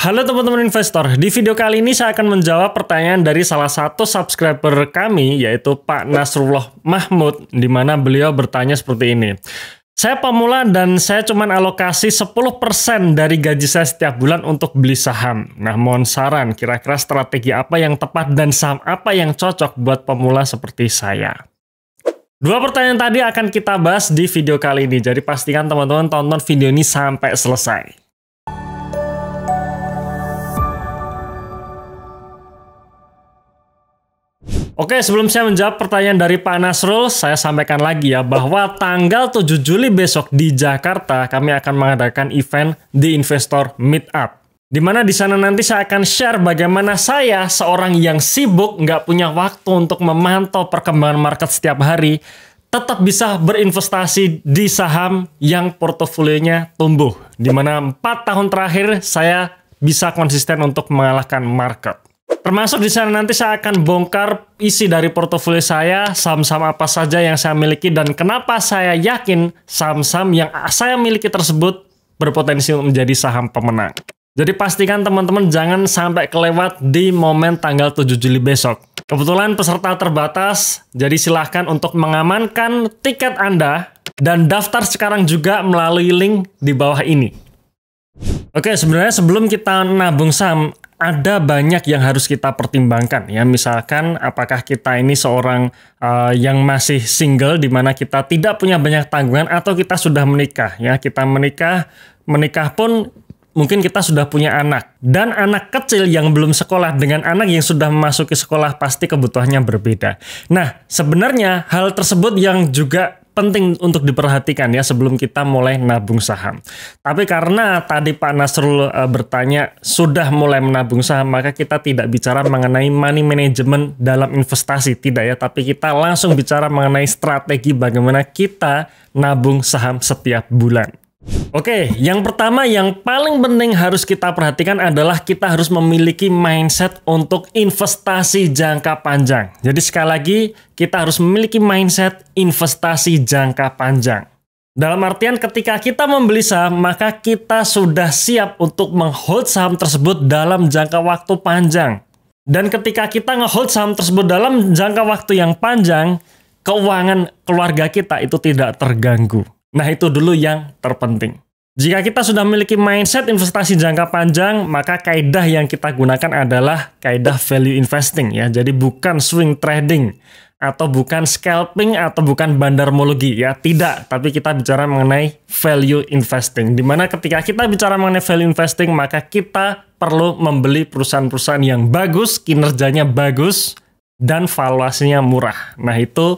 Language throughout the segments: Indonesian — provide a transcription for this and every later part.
Halo teman-teman investor, di video kali ini saya akan menjawab pertanyaan dari salah satu subscriber kami, yaitu Pak Nasrullah Mahmud, di mana beliau bertanya seperti ini. Saya pemula dan saya cuma alokasi 10% dari gaji saya setiap bulan untuk beli saham. Nah, mohon saran, kira-kira strategi apa yang tepat dan saham apa yang cocok buat pemula seperti saya. Dua pertanyaan tadi akan kita bahas di video kali ini, jadi pastikan teman-teman tonton video ini sampai selesai. Oke, sebelum saya menjawab pertanyaan dari Pak Nasrul, saya sampaikan lagi ya bahwa tanggal 7 Juli besok di Jakarta kami akan mengadakan event The Investor Meetup. Di mana di sana nanti saya akan share bagaimana saya, seorang yang sibuk, nggak punya waktu untuk memantau perkembangan market setiap hari, tetap bisa berinvestasi di saham yang portofolionya tumbuh. Di mana 4 tahun terakhir saya bisa konsisten untuk mengalahkan market. Termasuk di sana nanti saya akan bongkar isi dari portofolio saya, saham-saham apa saja yang saya miliki, dan kenapa saya yakin saham-saham yang saya miliki tersebut berpotensi menjadi saham pemenang. Jadi pastikan teman-teman jangan sampai kelewat di momen tanggal 7 Juli besok. Kebetulan peserta terbatas, jadi silahkan untuk mengamankan tiket Anda dan daftar sekarang juga melalui link di bawah ini. Oke, sebenarnya sebelum kita nabung saham, ada banyak yang harus kita pertimbangkan ya. Misalkan apakah kita ini seorang yang masih single, di mana kita tidak punya banyak tanggungan, atau kita sudah menikah ya. Kita menikah pun mungkin kita sudah punya anak, dan anak kecil yang belum sekolah dengan anak yang sudah memasuki sekolah pasti kebutuhannya berbeda. Nah, sebenarnya hal tersebut yang juga penting untuk diperhatikan ya sebelum kita mulai nabung saham. Tapi karena tadi Pak Nasrul bertanya sudah mulai menabung saham, maka kita tidak bicara mengenai money management dalam investasi, tidak ya, tapi kita langsung bicara mengenai strategi bagaimana kita nabung saham setiap bulan. Oke, yang pertama yang paling penting harus kita perhatikan adalah kita harus memiliki mindset untuk investasi jangka panjang. Jadi sekali lagi, kita harus memiliki mindset investasi jangka panjang. Dalam artian ketika kita membeli saham, maka kita sudah siap untuk menghold saham tersebut dalam jangka waktu panjang. Dan ketika kita ngehold saham tersebut dalam jangka waktu yang panjang, keuangan keluarga kita itu tidak terganggu. Nah, itu dulu yang terpenting. Jika kita sudah memiliki mindset investasi jangka panjang, maka kaidah yang kita gunakan adalah kaidah value investing ya. Jadi bukan swing trading, atau bukan scalping, atau bukan bandarmologi ya. Tidak, tapi kita bicara mengenai value investing. Dimana ketika kita bicara mengenai value investing, maka kita perlu membeli perusahaan-perusahaan yang bagus, kinerjanya bagus, dan valuasinya murah. Nah, itu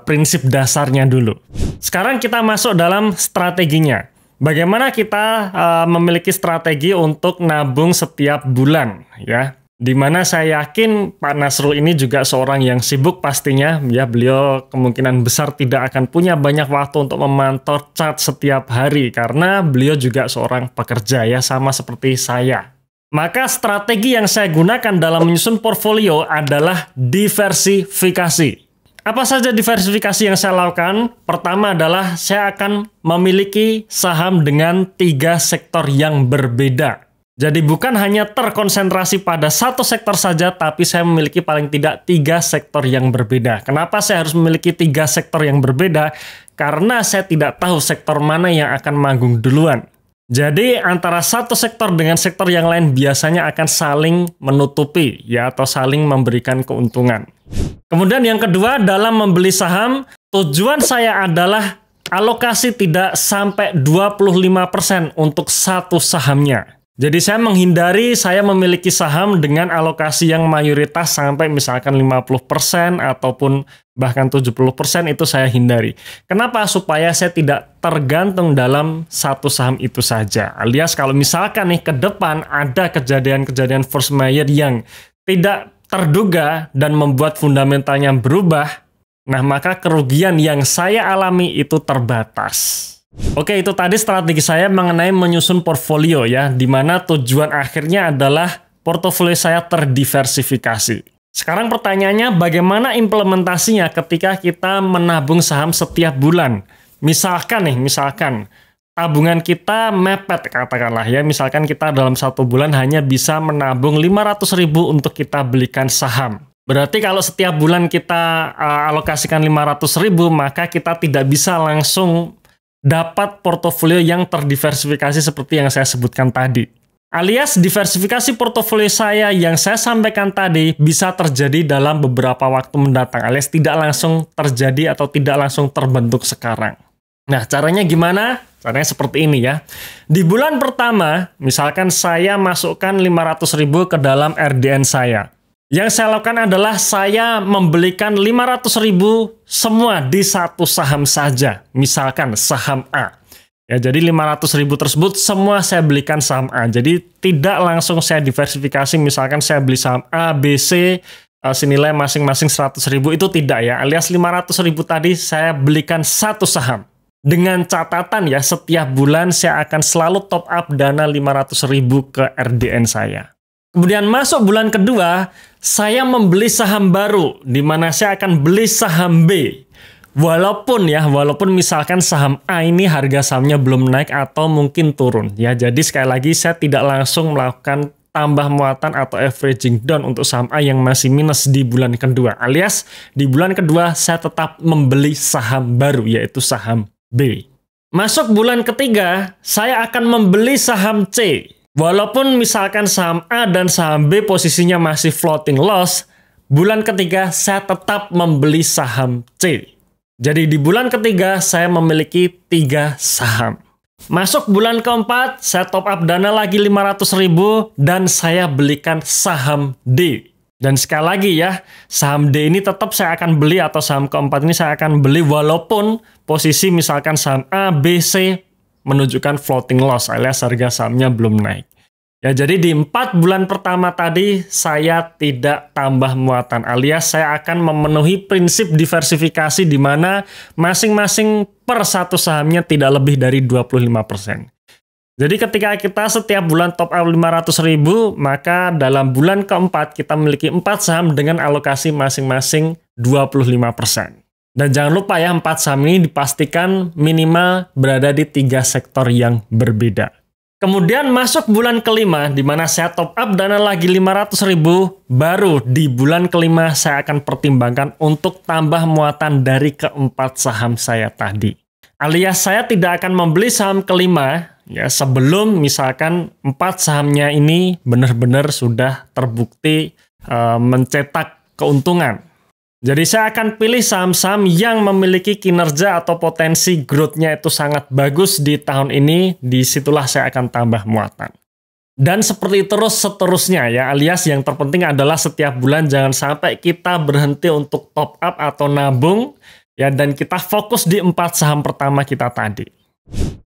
prinsip dasarnya dulu. Sekarang kita masuk dalam strateginya. Bagaimana kita memiliki strategi untuk nabung setiap bulan ya. Dimana saya yakin Pak Nasrul ini juga seorang yang sibuk pastinya ya. Beliau kemungkinan besar tidak akan punya banyak waktu untuk memantau chart setiap hari karena beliau juga seorang pekerja ya, sama seperti saya. Maka strategi yang saya gunakan dalam menyusun portfolio adalah diversifikasi. Apa saja diversifikasi yang saya lakukan? Pertama adalah saya akan memiliki saham dengan 3 sektor yang berbeda. Jadi bukan hanya terkonsentrasi pada satu sektor saja, tapi saya memiliki paling tidak 3 sektor yang berbeda. Kenapa saya harus memiliki 3 sektor yang berbeda? Karena saya tidak tahu sektor mana yang akan manggung duluan. Jadi antara satu sektor dengan sektor yang lain biasanya akan saling menutupi ya, atau saling memberikan keuntungan. Kemudian yang kedua, dalam membeli saham, tujuan saya adalah alokasi tidak sampai 25% untuk satu sahamnya. Jadi saya menghindari saya memiliki saham dengan alokasi yang mayoritas sampai misalkan 50% ataupun bahkan 70%, itu saya hindari. Kenapa? Supaya saya tidak tergantung dalam satu saham itu saja. Alias kalau misalkan nih ke depan ada kejadian-kejadian force majeure yang tidak terduga dan membuat fundamentalnya berubah, nah maka kerugian yang saya alami itu terbatas. Oke, itu tadi strategi saya mengenai menyusun portfolio ya, di mana tujuan akhirnya adalah portofolio saya terdiversifikasi. Sekarang pertanyaannya, bagaimana implementasinya ketika kita menabung saham setiap bulan? Misalkan tabungan kita mepet katakanlah ya, misalkan kita dalam 1 bulan hanya bisa menabung 500.000 untuk kita belikan saham. Berarti kalau setiap bulan kita alokasikan 500.000, maka kita tidak bisa langsung dapat portofolio yang terdiversifikasi seperti yang saya sebutkan tadi. Alias diversifikasi portofolio saya yang saya sampaikan tadi bisa terjadi dalam beberapa waktu mendatang, alias tidak langsung terjadi atau tidak langsung terbentuk sekarang. Nah, caranya gimana? Caranya seperti ini ya. Di bulan pertama, misalkan saya masukkan 500.000 ke dalam RDN saya. Yang saya lakukan adalah saya membelikan 500.000 semua di satu saham saja. Misalkan saham A. Ya, jadi 500.000 tersebut semua saya belikan saham A. Jadi tidak langsung saya diversifikasi, misalkan saya beli saham A, B, C, senilai masing-masing 100.000, itu tidak ya. Alias 500.000 tadi saya belikan satu saham. Dengan catatan ya, setiap bulan saya akan selalu top up dana 500.000 ke RDN saya. Kemudian masuk bulan kedua, saya membeli saham baru, di mana saya akan beli saham B. Walaupun misalkan saham A ini harga sahamnya belum naik atau mungkin turun ya. Jadi sekali lagi saya tidak langsung melakukan tambah muatan atau averaging down untuk saham A yang masih minus di bulan kedua. Alias di bulan kedua saya tetap membeli saham baru, yaitu saham B. Masuk bulan ketiga, saya akan membeli saham C. Walaupun misalkan saham A dan saham B posisinya masih floating loss, bulan ketiga saya tetap membeli saham C. Jadi di bulan ketiga saya memiliki 3 saham. Masuk bulan keempat, saya top up dana lagi 500.000 dan saya belikan saham D. Dan sekali lagi ya, saham D ini tetap saya akan beli, atau saham keempat ini saya akan beli walaupun posisi misalkan saham A, B, C menunjukkan floating loss, alias harga sahamnya belum naik. Ya, jadi di 4 bulan pertama tadi saya tidak tambah muatan, alias saya akan memenuhi prinsip diversifikasi di mana masing-masing per satu sahamnya tidak lebih dari 25%. Jadi ketika kita setiap bulan top up 500.000, maka dalam bulan keempat kita memiliki 4 saham dengan alokasi masing-masing 25%. Dan jangan lupa ya, 4 saham ini dipastikan minimal berada di 3 sektor yang berbeda. Kemudian masuk bulan kelima, di mana saya top up dana lagi 500.000, baru di bulan kelima saya akan pertimbangkan untuk tambah muatan dari keempat saham saya tadi. Alias saya tidak akan membeli saham kelima ya sebelum misalkan 4 sahamnya ini benar-benar sudah terbukti mencetak keuntungan. Jadi saya akan pilih saham-saham yang memiliki kinerja atau potensi growth-nya itu sangat bagus di tahun ini, disitulah saya akan tambah muatan. Dan seperti terus seterusnya ya, alias yang terpenting adalah setiap bulan jangan sampai kita berhenti untuk top up atau nabung, ya, dan kita fokus di 4 saham pertama kita tadi.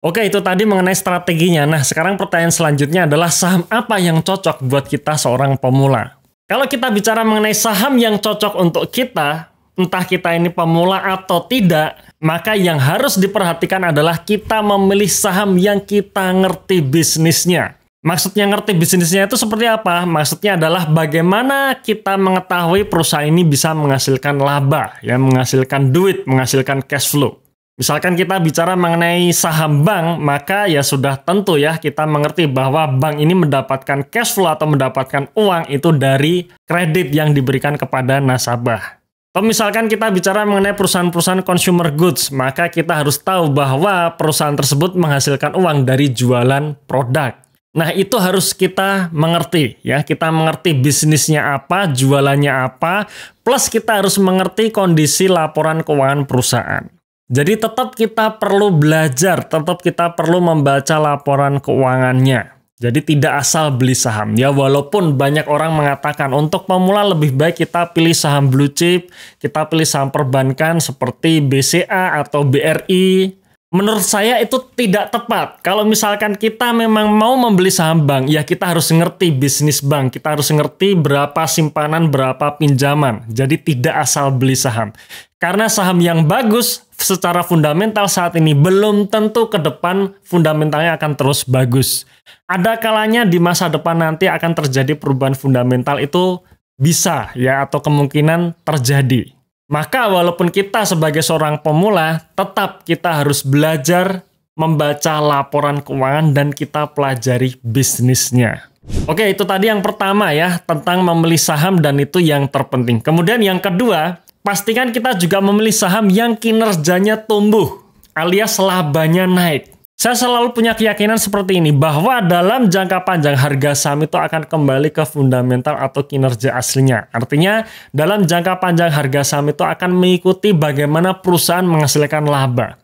Oke, itu tadi mengenai strateginya. Nah, sekarang pertanyaan selanjutnya adalah saham apa yang cocok buat kita seorang pemula? Kalau kita bicara mengenai saham yang cocok untuk kita, entah kita ini pemula atau tidak, maka yang harus diperhatikan adalah kita memilih saham yang kita ngerti bisnisnya. Maksudnya ngerti bisnisnya itu seperti apa? Maksudnya adalah bagaimana kita mengetahui perusahaan ini bisa menghasilkan laba, ya, menghasilkan duit, menghasilkan cash flow. Misalkan kita bicara mengenai saham bank, maka ya sudah tentu ya kita mengerti bahwa bank ini mendapatkan cash flow atau mendapatkan uang itu dari kredit yang diberikan kepada nasabah. Atau misalkan kita bicara mengenai perusahaan-perusahaan consumer goods, maka kita harus tahu bahwa perusahaan tersebut menghasilkan uang dari jualan produk. Nah, itu harus kita mengerti ya, kita mengerti bisnisnya apa, jualannya apa, plus kita harus mengerti kondisi laporan keuangan perusahaan. Jadi tetap kita perlu belajar, tetap kita perlu membaca laporan keuangannya. Jadi tidak asal beli saham. Ya, walaupun banyak orang mengatakan untuk pemula lebih baik kita pilih saham blue chip, kita pilih saham perbankan seperti BCA atau BRI. Menurut saya itu tidak tepat. Kalau misalkan kita memang mau membeli saham bank, ya kita harus ngerti bisnis bank. Kita harus ngerti berapa simpanan, berapa pinjaman. Jadi tidak asal beli saham. Karena saham yang bagus secara fundamental saat ini belum tentu ke depan fundamentalnya akan terus bagus. Ada kalanya di masa depan nanti akan terjadi perubahan fundamental, itu bisa ya, atau kemungkinan terjadi. Maka walaupun kita sebagai seorang pemula, tetap kita harus belajar membaca laporan keuangan dan kita pelajari bisnisnya. Oke, itu tadi yang pertama ya, tentang memilih saham dan itu yang terpenting. Kemudian yang kedua, pastikan kita juga memilih saham yang kinerjanya tumbuh, alias labanya naik. Saya selalu punya keyakinan seperti ini, bahwa dalam jangka panjang harga saham itu akan kembali ke fundamental atau kinerja aslinya. Artinya, dalam jangka panjang harga saham itu akan mengikuti bagaimana perusahaan menghasilkan laba.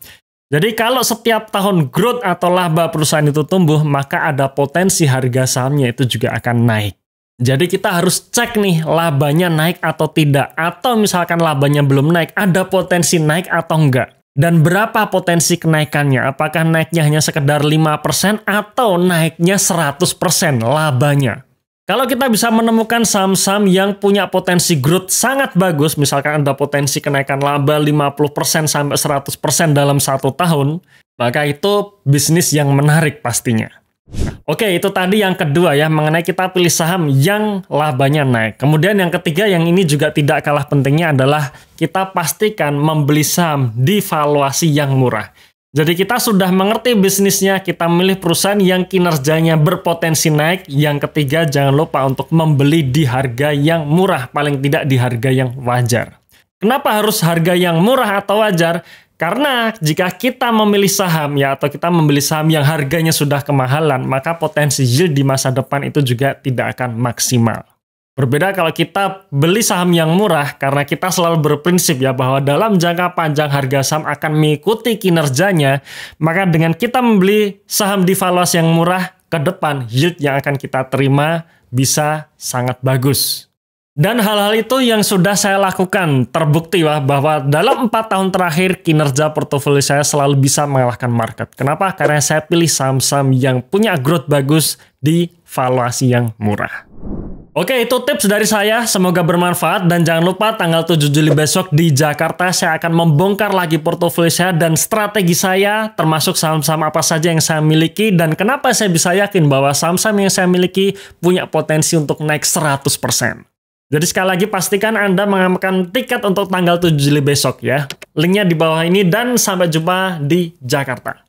Jadi kalau setiap tahun growth atau laba perusahaan itu tumbuh, maka ada potensi harga sahamnya itu juga akan naik. Jadi kita harus cek nih labanya naik atau tidak. Atau misalkan labanya belum naik, ada potensi naik atau enggak. Dan berapa potensi kenaikannya? Apakah naiknya hanya sekedar 5% atau naiknya 100% labanya? Kalau kita bisa menemukan saham-saham yang punya potensi growth sangat bagus, misalkan ada potensi kenaikan laba 50% sampai 100% dalam 1 tahun, maka itu bisnis yang menarik pastinya. Oke, itu tadi yang kedua ya, mengenai kita pilih saham yang labanya naik. Kemudian yang ketiga, yang ini juga tidak kalah pentingnya adalah kita pastikan membeli saham di valuasi yang murah. Jadi kita sudah mengerti bisnisnya, kita milih perusahaan yang kinerjanya berpotensi naik. Yang ketiga, jangan lupa untuk membeli di harga yang murah, paling tidak di harga yang wajar. Kenapa harus harga yang murah atau wajar? Karena jika kita memilih saham ya, atau kita membeli saham yang harganya sudah kemahalan, maka potensi yield di masa depan itu juga tidak akan maksimal. Berbeda kalau kita beli saham yang murah, karena kita selalu berprinsip ya bahwa dalam jangka panjang harga saham akan mengikuti kinerjanya, maka dengan kita membeli saham di valuasi yang murah, ke depan yield yang akan kita terima bisa sangat bagus. Dan hal-hal itu yang sudah saya lakukan, terbukti bahwa dalam 4 tahun terakhir kinerja portofolio saya selalu bisa mengalahkan market. Kenapa? Karena saya pilih saham-saham yang punya growth bagus di valuasi yang murah. Oke, itu tips dari saya, semoga bermanfaat dan jangan lupa tanggal 7 Juli besok di Jakarta saya akan membongkar lagi portofolio saya dan strategi saya, termasuk saham-saham apa saja yang saya miliki dan kenapa saya bisa yakin bahwa saham-saham yang saya miliki punya potensi untuk naik 100%. Jadi sekali lagi pastikan Anda mengamankan tiket untuk tanggal 7 Juli besok ya. Linknya di bawah ini dan sampai jumpa di Jakarta.